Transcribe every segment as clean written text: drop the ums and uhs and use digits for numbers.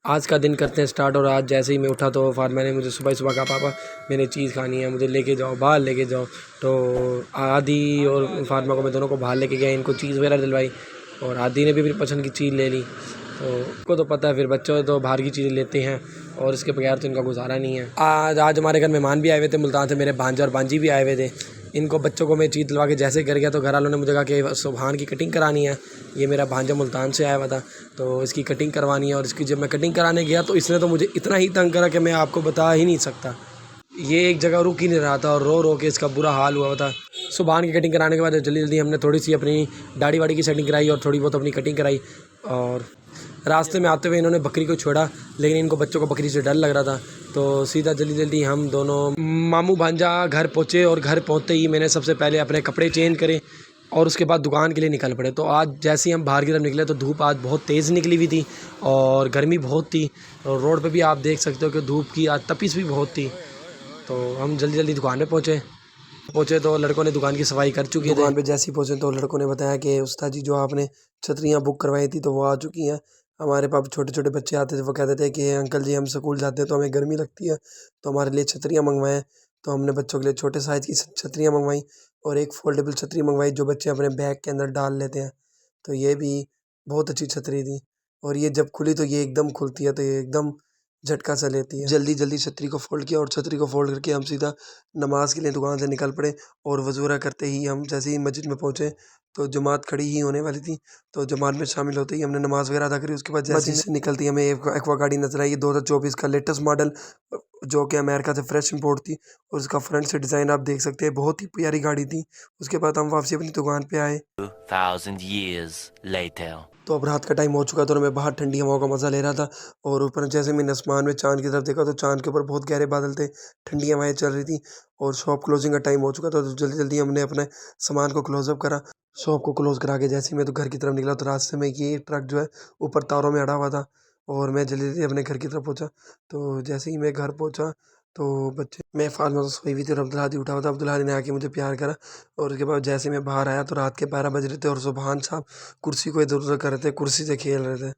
आज का दिन करते हैं स्टार्ट। और आज जैसे ही मैं उठा तो फातिमा ने मुझे सुबह सुबह कहा, पापा मैंने चीज़ खानी है, मुझे लेके जाओ, बाहर लेके जाओ। तो आदि और फातिमा को मैं दोनों को बाहर लेके गया, इनको चीज़ वगैरह दिलवाई और आदि ने भी अपनी पसंद की चीज़ ले ली। तो को तो पता है फिर बच्चों तो बाहर की चीज़ें लेते हैं और इसके बगैर तो इनका गुजारा नहीं है। आज हमारे घर मेहमान भी आए हुए थे मुल्तान से, मेरे भांजा और भांजी भी आए हुए थे। इनको बच्चों को मैं चीज़ दिलवा के जैसे घर गया तो घर वालों ने मुझे कहा कि सुबहान की कटिंग करानी है। ये मेरा भांजा मुल्तान से आया हुआ था तो इसकी कटिंग करवानी है। और इसकी जब मैं कटिंग कराने गया तो इसने तो मुझे इतना ही तंग करा कि मैं आपको बता ही नहीं सकता। ये एक जगह रुक ही नहीं रहा था और रो रो के इसका बुरा हाल हुआ था। सुबहान की कटिंग कराने के बाद जल्दी जल्दी हमने थोड़ी सी अपनी दाढ़ी वाड़ी की सेटिंग कराई और थोड़ी बहुत अपनी कटिंग कराई। और रास्ते में आते हुए इन्होंने बकरी को छोड़ा, लेकिन इनको बच्चों को बकरी से डर लग रहा था तो सीधा जल्दी जल्दी हम दोनों मामू भांजा घर पहुँचे। और घर पहुँचते ही मैंने सबसे पहले अपने कपड़े चेंज करे और उसके बाद दुकान के लिए निकल पड़े। तो आज जैसे ही हम बाहर की तरफ निकले तो धूप आज बहुत तेज़ निकली हुई थी और गर्मी बहुत थी और रोड पे भी आप देख सकते हो कि धूप की आज तपिश भी बहुत थी। तो हम जल्दी जल्दी दुकान पे पहुँचे तो लड़कों ने दुकान की सफाई कर चुकी है। दुकान पे जैसे ही पहुँचे तो लड़कों ने बताया कि उस्ताद जी जो आपने छतरियाँ बुक करवाई थी तो वो आ चुकी हैं। हमारे पास छोटे छोटे बच्चे आते थे, वो कहते थे कि अंकल जी हम स्कूल जाते हैं तो हमें गर्मी लगती है तो हमारे लिए छतरियाँ मंगवाएं। तो हमने बच्चों के लिए छोटे साइज़ की छतरियाँ मंगवाई और एक फ़ोल्डेबल छतरी मंगवाई जो बच्चे अपने बैग के अंदर डाल लेते हैं। तो ये भी बहुत अच्छी छतरी थी और ये जब खुली तो ये एकदम खुलती है तो ये एकदम झटका सा लेती है। जल्दी जल्दी छतरी को फ़ोल्ड किया और छतरी को फ़ोल्ड करके हम सीधा नमाज़ के लिए दुकान से निकल पड़े। और वज़ूरा करते ही हम जैसे ही मस्जिद में पहुँचे तो जमात खड़ी ही होने वाली थी। तो जमात में शामिल होते ही हमने नमाज़ वगैरह अदा करी। उसके बाद जैसे से निकलती हमें एक्वा गाड़ी नज़र आई 2024 का लेटेस्ट मॉडल जो कि अमेरिका से फ्रेश इंपोर्ट थी। और उसका फ्रंट से डिज़ाइन आप देख सकते हैं, बहुत ही प्यारी गाड़ी थी। उसके बाद हम वापसी अपनी दुकान पे आए। 2000 years later. तो अब रात का टाइम हो चुका था और मैं बाहर ठंडी हवाओं का मज़ा ले रहा था। और ऊपर जैसे मैंने आसमान में चाँद की तरफ देखा तो चाँद के ऊपर बहुत गहरे बादल थे, ठंडी हवाएं चल रही थी और शॉप क्लोजिंग का टाइम हो चुका था। तो जल्दी जल्दी हमने अपने सामान को क्लोज़अप करा। शॉप को क्लोज़ करा के जैसे ही मैं तो घर की तरफ निकला तो रास्ते में ये ट्रक जो है ऊपर तारों में अड़ा हुआ था और मैं जल्दी जल्दी अपने घर की तरफ पहुँचा। तो जैसे ही मैं घर पहुँचा तो बच्चे मैं फातिमा तो सोई हुई थी और अब्दुल हादी उठा हुआ था। अब्दुल हादी ने आके मुझे प्यार करा और उसके बाद जैसे मैं बाहर आया तो रात के 12 बज रहे थे और सुबहान साहब कुर्सी को इधर-उधर कर रहे थे, कुर्सी से खेल रहे थे।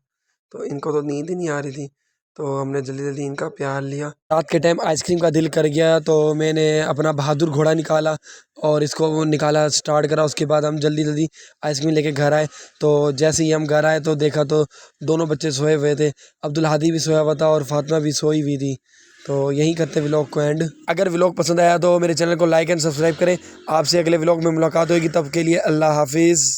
तो इनको तो नींद ही नहीं आ रही थी, तो हमने जल्दी-जल्दी इनका प्यार लिया। रात के टाइम आइसक्रीम का दिल कर गया तो मैंने अपना बहादुर घोड़ा निकाला और इसको वो निकाला, स्टार्ट करा। उसके बाद हम जल्दी-जल्दी आइसक्रीम लेके घर आए। तो जैसे ही हम घर आए तो देखा तो दोनों बच्चे सोए हुए थे। अब्दुल हादी भी सोया हुआ था और फातिमा भी सोई हुई थी। तो यहीं करते व्लॉग को एंड। अगर व्लॉग पसंद आया तो मेरे चैनल को लाइक एंड सब्सक्राइब करें। आपसे अगले व्लॉग में मुलाकात होगी, तब के लिए अल्लाह हाफिज़।